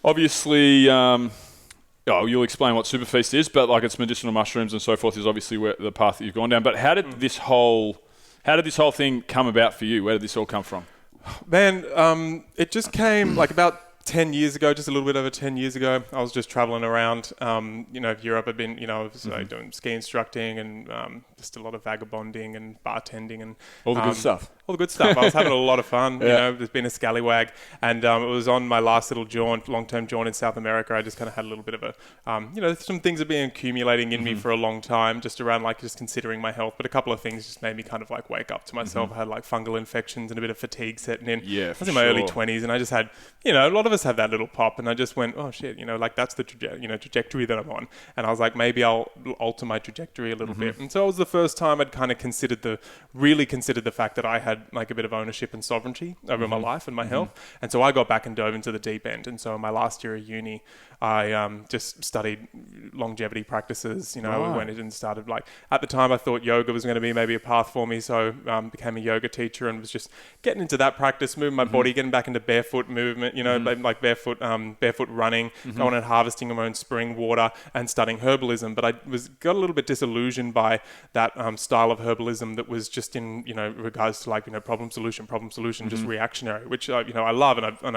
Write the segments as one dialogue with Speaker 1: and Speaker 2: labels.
Speaker 1: obviously, you'll explain what Superfeast is, but like it's medicinal mushrooms and so forth is obviously the path that you've gone down. But how did this whole thing come about for you? Where did this all come from?
Speaker 2: Man, it just came like about 10 years ago, just a little bit over 10 years ago. I was just traveling around, Europe. I'd been, I was doing ski instructing and just a lot of vagabonding and bartending and
Speaker 1: all the good stuff.
Speaker 2: All the good stuff. I was having a lot of fun. There's been a scallywag, and it was on my last little long-term jaunt in South America. I just kind of had a little bit of a, some things have been accumulating in me for a long time, just around like just considering my health. But a couple of things just made me kind of like wake up to myself. I had like fungal infections and a bit of fatigue setting in.
Speaker 1: Yeah,
Speaker 2: I was in my early 20s, and I just had, a lot of us have that little pop, and I just went, oh shit, like that's the trajectory that I'm on. And I was like, maybe I'll alter my trajectory a little bit. And so it was the first time I'd kind of really considered the fact that I had like a bit of ownership and sovereignty over my life and my health. And so I got back and dove into the deep end. And so in my last year of uni, I just studied longevity practices. We went in and started at the time I thought yoga was going to be maybe a path for me. So became a yoga teacher and was just getting into that practice, moving my body, getting back into barefoot movement, like barefoot running, going and harvesting my own spring water and studying herbalism. But I got a little bit disillusioned by that style of herbalism that was just in, regards to problem solution, just reactionary, which, I love and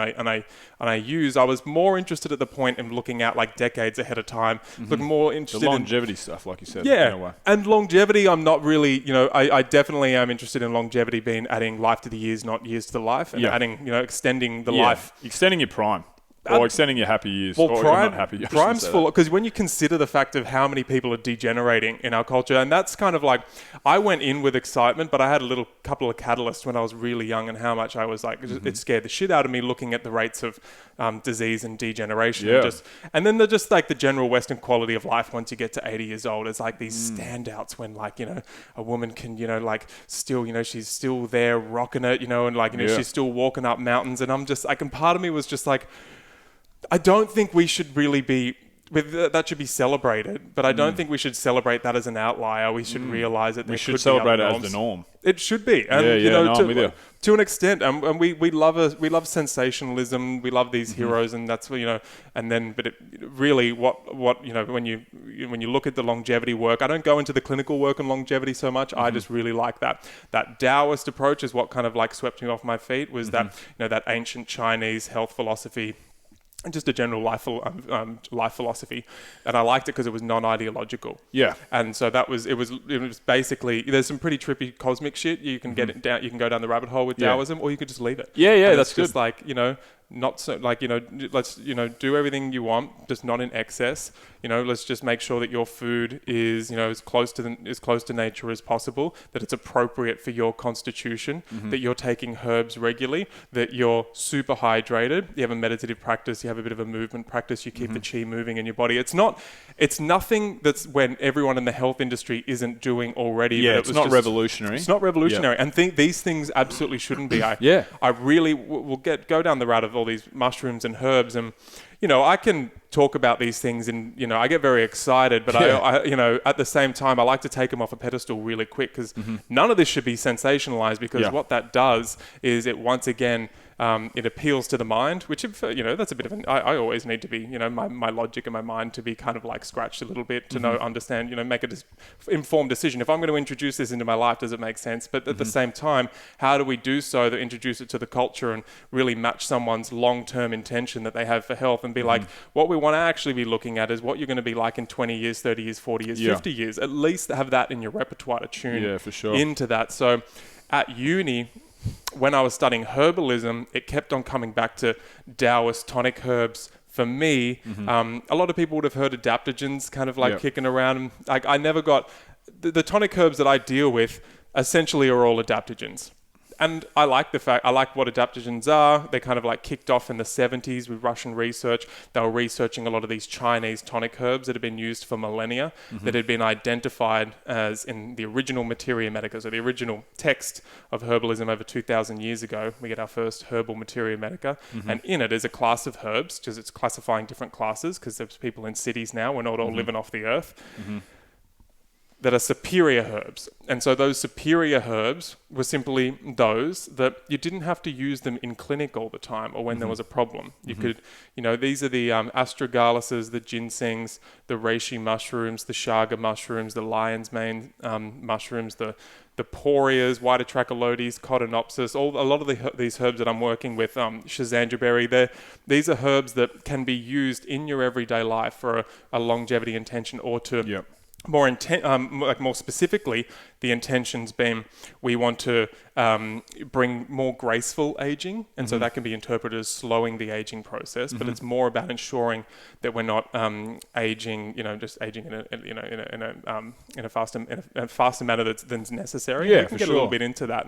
Speaker 2: I use. I was more interested at the point in looking out like decades ahead of time, looking more interested
Speaker 1: in the longevity stuff, like you said.
Speaker 2: Yeah.
Speaker 1: In a way.
Speaker 2: And longevity, I'm not really, I definitely am interested in longevity being adding life to the years, not years to the life, and adding, extending the life.
Speaker 1: Extending your prime. Or extending your happy years.
Speaker 2: Well,
Speaker 1: prime's
Speaker 2: full, because when you consider the fact of how many people are degenerating in our culture, and that's kind of like, I went in with excitement, but I had a couple of catalysts when I was really young and how much I was like, it scared the shit out of me looking at the rates of disease and degeneration.
Speaker 1: Yeah.
Speaker 2: And then just like the general Western quality of life once you get to 80 years old, it's like these standouts when a woman can, still, she's still there rocking it, and she's still walking up mountains. And I'm just like, and part of me was just like, I don't think we should really be, that should be celebrated, but I don't think we should celebrate that as an outlier. We should realize that
Speaker 1: we should celebrate it as the norm.
Speaker 2: It should be, and to an extent, and we love sensationalism. We love these heroes, and that's and then, but it really, what when you look at the longevity work, I don't go into the clinical work on longevity so much. I just really like that Taoist approach is what kind of like swept me off my feet. Was that that ancient Chinese health philosophy. And just a general life philosophy, and I liked it because it was non-ideological. Yeah, and so it was basically, there's some pretty trippy cosmic shit. You can get it down. You can go down the rabbit hole with Taoism, or you could just leave it.
Speaker 1: Yeah, that's
Speaker 2: just good. Not so let's do everything you want, just not in excess. Let's just make sure that your food is as close to nature as possible, that it's appropriate for your constitution, that you're taking herbs regularly, that you're super hydrated, you have a meditative practice, you have a bit of a movement practice, you keep the chi moving in your body. It's nothing that's when everyone in the health industry isn't doing already.
Speaker 1: Yeah, it's not revolutionary.
Speaker 2: It's not revolutionary, and these things absolutely shouldn't be. I really will go down the route of all these mushrooms and herbs, and I can talk about these things, and I get very excited, but I at the same time I like to take them off a pedestal really quick, because none of this should be sensationalized, because what that does is it once again it appeals to the mind, which that's a bit of I always need to be my logic and my mind to be kind of like scratched a little bit to understand, make an informed decision. If I'm going to introduce this into my life, does it make sense? But at the same time, how do we do so that introduce it to the culture and really match someone's long-term intention that they have for health, and be like, what we want to actually be looking at is what you're going to be like in 20 years, 30 years, 40 years, 50 years. At least have that in your repertoire to tune
Speaker 1: for sure.
Speaker 2: into that. So at uni, when I was studying herbalism, it kept on coming back to Taoist tonic herbs. For me, a lot of people would have heard adaptogens kind of like kicking around. Like, I never got the tonic herbs that I deal with essentially are all adaptogens. And I like what adaptogens are. They kind of like kicked off in the 70s with Russian research. They were researching a lot of these Chinese tonic herbs that had been used for millennia, that had been identified as in the original Materia Medica, so the original text of herbalism over 2,000 years ago. We get our first herbal Materia Medica. And in it is a class of herbs, because it's classifying different classes, because there's people in cities now. We're not all living off the earth. that are superior herbs. And so those superior herbs were simply those that you didn't have to use them in clinic all the time or when there was a problem. You could, these are the astragalises, the ginsengs, the reishi mushrooms, the chaga mushrooms, the lion's mane mushrooms, the porias, white atracolotes, cotinopsis, a lot of these herbs that I'm working with, schizandra, these are herbs that can be used in your everyday life for a longevity intention or to more specifically, the intentions being we want to bring more graceful aging, and so that can be interpreted as slowing the aging process. But it's more about ensuring that we're not aging, just aging in a faster manner that's necessary.
Speaker 1: Yeah,
Speaker 2: we can get a little bit into that,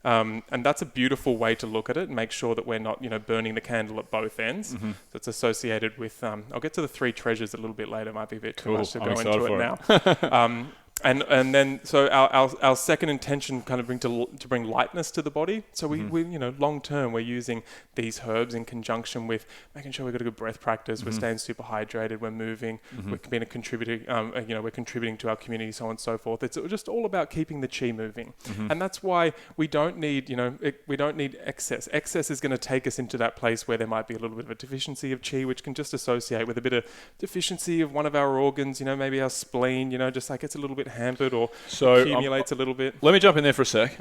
Speaker 2: and that's a beautiful way to look at it and make sure that we're not, burning the candle at both ends. So it's associated with, I'll get to the three treasures a little bit later. Might be a bit too much to go into it now. And then so our second intention kind of to bring lightness to the body. So we long term we're using these herbs in conjunction with making sure we've got a good breath practice. We're staying super hydrated. We're moving. We're being a contributing. We're contributing to our community, so on and so forth. It's just all about keeping the chi moving, and that's why we don't need we don't need excess. Excess is going to take us into that place where there might be a little bit of a deficiency of chi, which can just associate with a bit of deficiency of one of our organs. Maybe our spleen. Just like it's a little bit hampered or accumulates a little bit.
Speaker 1: Let me jump in there for a sec.